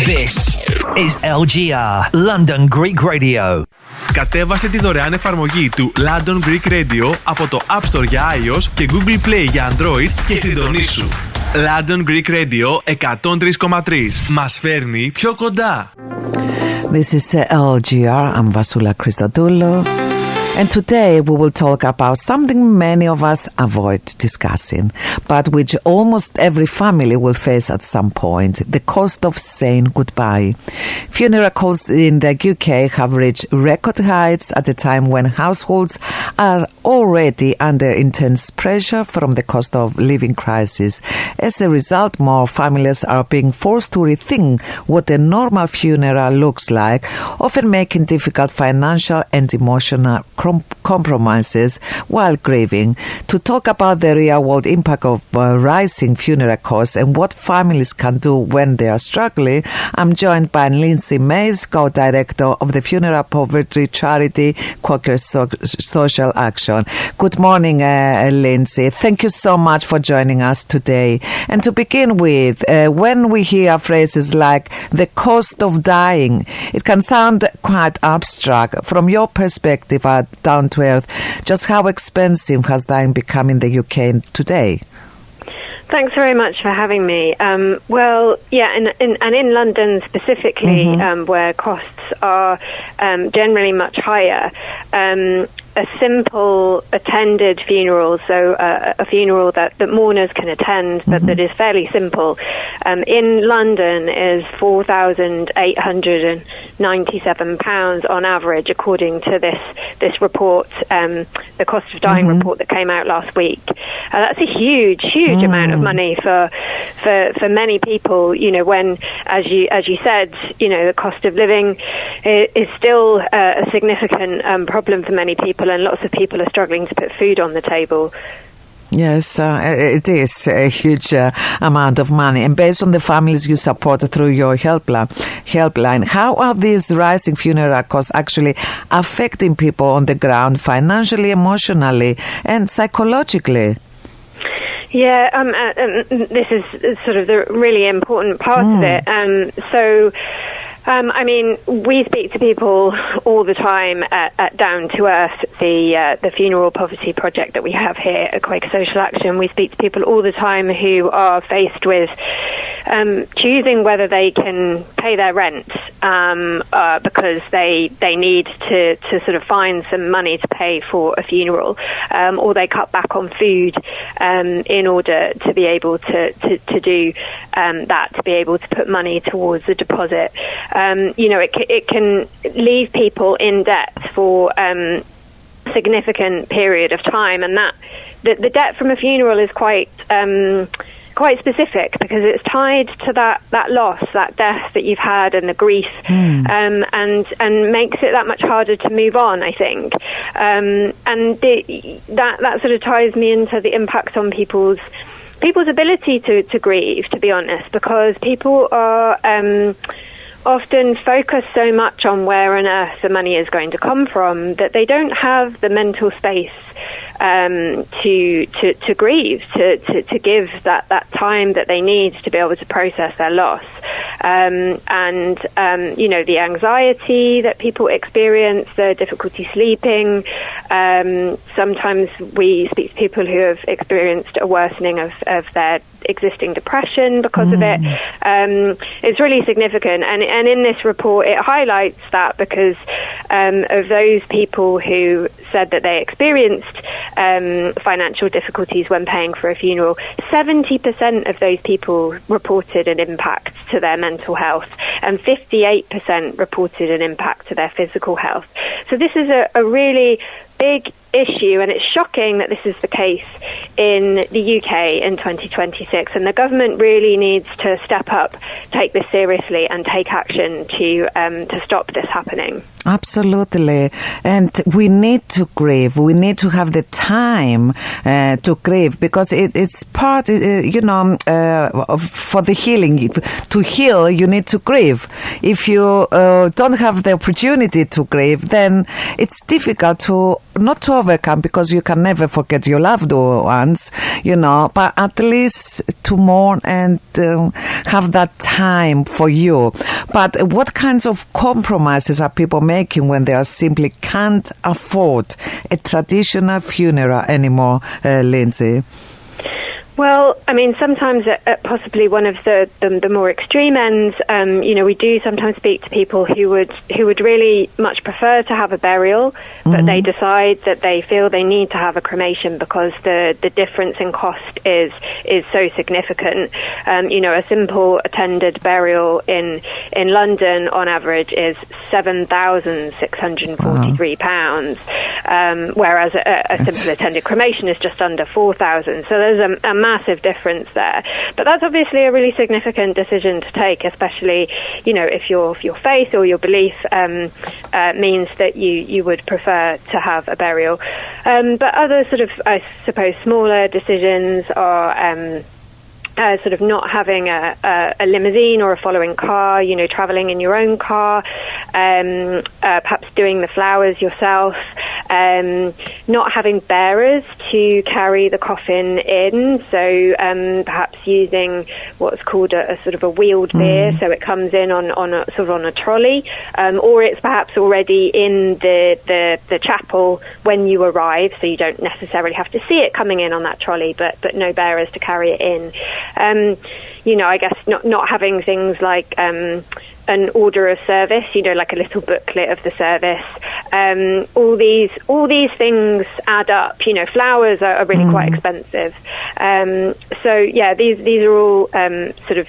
This is LGR, London Greek Radio. Κατέβασε τη δωρεάν εφαρμογή του London Greek Radio από το App Store για iOS και Google Play για Android και συντονίσου. London Greek Radio 103,3. Μας φέρνει πιο κοντά. This is LGR. I'm Vasoula Christodoulou. And today we will talk about something many of us avoid discussing, but which almost every family will face at some point: the cost of saying goodbye. Funeral costs in the UK have reached record heights at a time when households are already under intense pressure from the cost of living crisis. As a result, more families are being forced to rethink what a normal funeral looks like, often making difficult financial and emotional compromises while grieving. To talk about the real-world impact of rising funeral costs and what families can do when they are struggling, I'm joined by Lindesay Mace, co-director of the funeral poverty charity Quaker Social Action. Good morning, Lindesay. Thank you so much for joining us today. And to begin with, when we hear phrases like the cost of dying, it can sound quite abstract. From your perspective, down to earth, just how expensive has dying become in the UK today? Thanks very much for having me. In London specifically, where costs are generally much higher, a simple attended funeral, so a funeral that mourners can attend, but that is fairly simple, in London is £4,897 on average, according to this report, the cost of dying report that came out last week. That's a huge amount of money for many people. You know, when as you said, you know, the cost of living is still a significant problem for many people. And lots of people are struggling to put food on the table. Yes, it is a huge amount of money. And based on the families you support through your helpline, how are these rising funeral costs actually affecting people on the ground financially, emotionally, and psychologically? Yeah, this is sort of the really important part of it. We speak to people all the time at Down to Earth, the funeral poverty project that we have here at Quaker Social Action. We speak to people all the time who are faced with choosing whether they can pay their rent because they need to sort of find some money to pay for a funeral, or they cut back on food in order to be able to do that, to be able to put money towards the deposit. It can leave people in debt for significant period of time, and that the debt from a funeral is quite specific because it's tied to that loss, that death that you've had, and the grief, and makes it that much harder to move on, I think. That sort of ties me into the impact on people's ability to grieve, to be honest, because people are often focus so much on where on earth the money is going to come from that they don't have the mental space to grieve, to give that time that they need to be able to process their loss. The anxiety that people experience, the difficulty sleeping. Sometimes we speak to people who have experienced a worsening of their existing depression because of it. It's really significant, and in this report it highlights that because of those people who said that they experienced financial difficulties when paying for a funeral, 70% of those people reported an impact to their mental health, and 58% reported an impact to their physical health. So this is a really big issue, and it's shocking that this is the case in the UK in 2026, and the government really needs to step up, take this seriously, and take action to stop this happening. Absolutely. And we need to grieve. We need to have the time to grieve, because it's part, for the healing. To heal, you need to grieve. If you don't have the opportunity to grieve, then it's difficult not to overcome, because you can never forget your loved ones, but at least to mourn and have that time for you. But what kinds of compromises are people making when they simply can't afford a traditional funeral anymore, Lindesay? Well, I mean, sometimes at possibly one of the more extreme ends, we do sometimes speak to people who would really much prefer to have a burial, but they decide that they feel they need to have a cremation because the difference in cost is so significant. A simple attended burial in London on average is £7,643, whereas a simple attended cremation is just under 4,000. So there's a massive difference there, but that's obviously a really significant decision to take, especially if your faith or your belief means that you would prefer to have a burial. But other sort of, I suppose, smaller decisions are sort of not having a limousine or a following car, travelling in your own car, perhaps doing the flowers yourself, not having bearers to carry the coffin in, so perhaps using what's called a sort of a wheeled bier, so it comes in on a trolley, or it's perhaps already in the chapel when you arrive, so you don't necessarily have to see it coming in on that trolley, but no bearers to carry it in. I guess not having things like an order of service, like a little booklet of the service. All these things add up. Flowers are really quite expensive. These are all sort of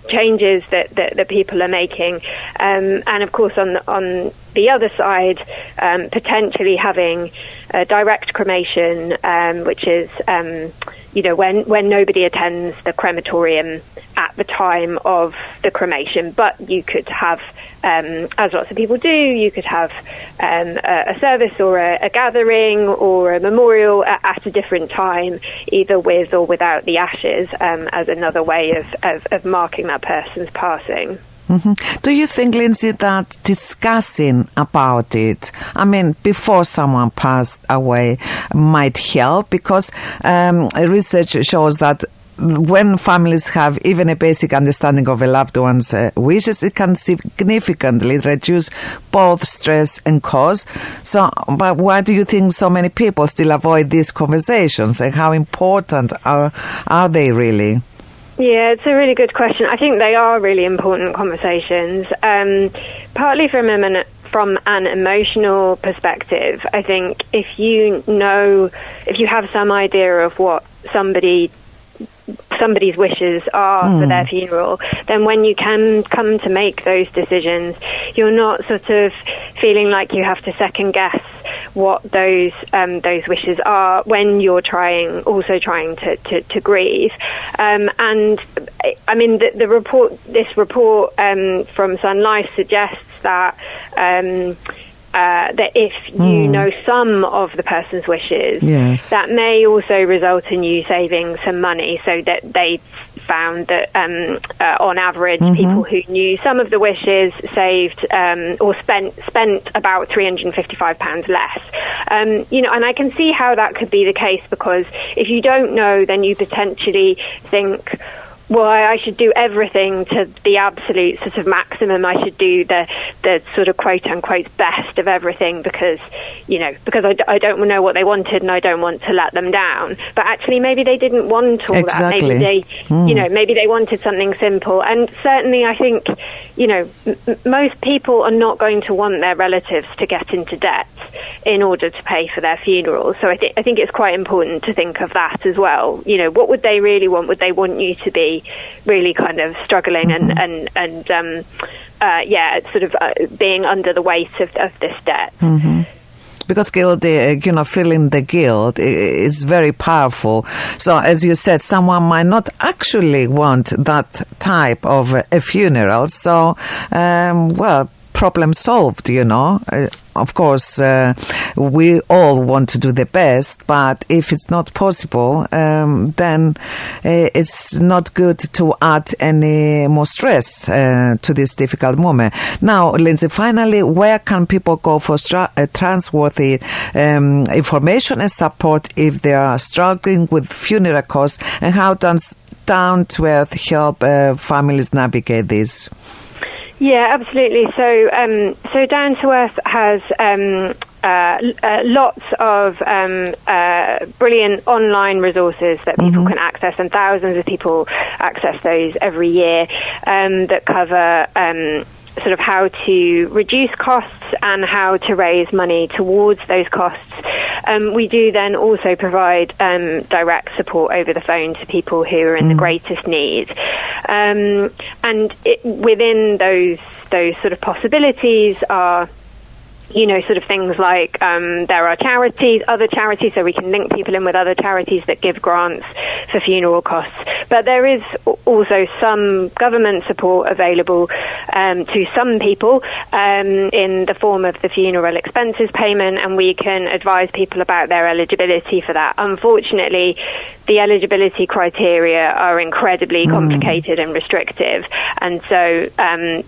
changes that people are making. And of course, on the other side, potentially having a direct cremation, which is when nobody attends the crematorium at the time of the cremation, but you could have, as lots of people do, you could have a service or a gathering or a memorial at a different time, either with or without the ashes, as another way of marking that person's passing. Do you think, Lindesay, that discussing about it, before someone passed away, might help? Because research shows that when families have even a basic understanding of a loved one's wishes, it can significantly reduce both stress and cost. So, but why do you think so many people still avoid these conversations, and how important are they really? Yeah, it's a really good question. I think they are really important conversations, partly from an emotional perspective. I think if you have some idea of what somebody's wishes are for their funeral, then when you can come to make those decisions, you're not sort of feeling like you have to second guess what those wishes are when you're trying to grieve. And I mean, this report from Sun Life suggests that that if you know some of the person's wishes, that may also result in you saving some money. So that they found that on average, people who knew some of the wishes saved or spent about £355 less. And I can see how that could be the case, because if you don't know, then you potentially think, well, I should do everything to the absolute sort of maximum. I should do the sort of quote unquote best of everything because I don't know what they wanted and I don't want to let them down. But actually, maybe they didn't want all that. Maybe maybe they wanted something simple. And certainly, I think most people are not going to want their relatives to get into debt in order to pay for their funeral. So I think it's quite important to think of that as well. What would they really want? Would they want you to be really kind of struggling and being under the weight of this debt? Because guilt, feeling the guilt is very powerful. So, as you said, someone might not actually want that type of a funeral. So, problem solved, you know. Of course, we all want to do the best, but if it's not possible, then it's not good to add any more stress to this difficult moment. Now, Lindsay, finally, where can people go for trustworthy information and support if they are struggling with funeral costs, and how does Down to Earth help families navigate this? Yeah, absolutely. So Down to Earth has lots of brilliant online resources that people can access, and thousands of people access those every year, that cover sort of how to reduce costs and how to raise money towards those costs. We do then also provide direct support over the phone to people who are in the greatest need. Within those sort of possibilities are, you know, sort of things like there are other charities, so we can link people in with other charities that give grants for funeral costs. But there is also some government support available to some people in the form of the funeral expenses payment, and we can advise people about their eligibility for that. Unfortunately, the eligibility criteria are incredibly complicated and restrictive, and so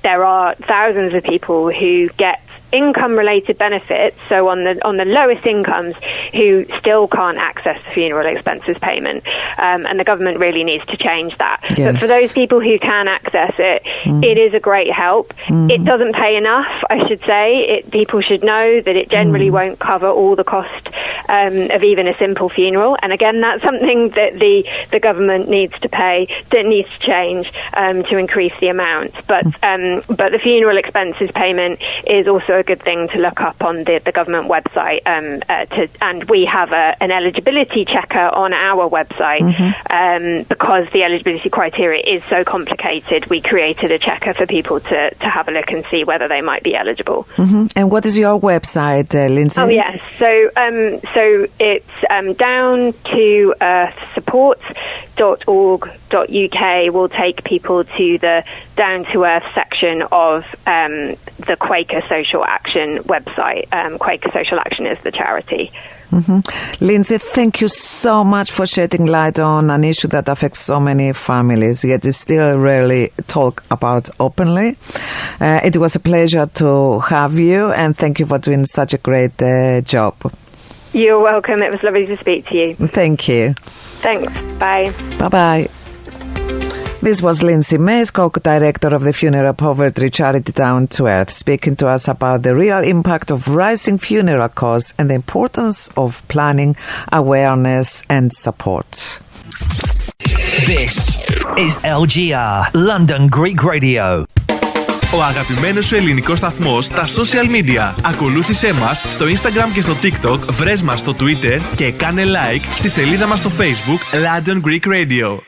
there are thousands of people who get income-related benefits, so on the lowest incomes, who still can't access the funeral expenses payment, and the government really needs to change that. Yes. But for those people who can access it, it is a great help. It doesn't pay enough, I should say. People should know that it generally won't cover all the cost of even a simple funeral, and again, that's something that the government needs to change to increase the amount. But the funeral expenses payment is also a good thing to look up on the government website, and we have an eligibility checker on our website, because the eligibility criteria is so complicated. We created a checker for people to have a look and see whether they might be eligible. And what is your website, Lindsay? Oh yes, so it's down2earthsupport.org.uk will take people to the Down to Earth section of the Quaker Social Action website. Quaker Social Action is the charity. Lindsay, thank you so much for shedding light on an issue that affects so many families, yet is still rarely talked about openly. It was a pleasure to have you, and thank you for doing such a great job. You're welcome. It was lovely to speak to you. Thank you. Thanks. Bye. Bye-bye. This was Lindesay Mace, co-director of the funeral poverty charity Down to Earth, speaking to us about the real impact of rising funeral costs and the importance of planning, awareness and support. This is LGR, London Greek Radio. Ο αγαπημένος σου ελληνικός σταθμός στα social media. Ακολούθησέ μας στο Instagram και στο TikTok, βρες μας στο Twitter και κάνε like στη σελίδα μας στο Facebook London Greek Radio.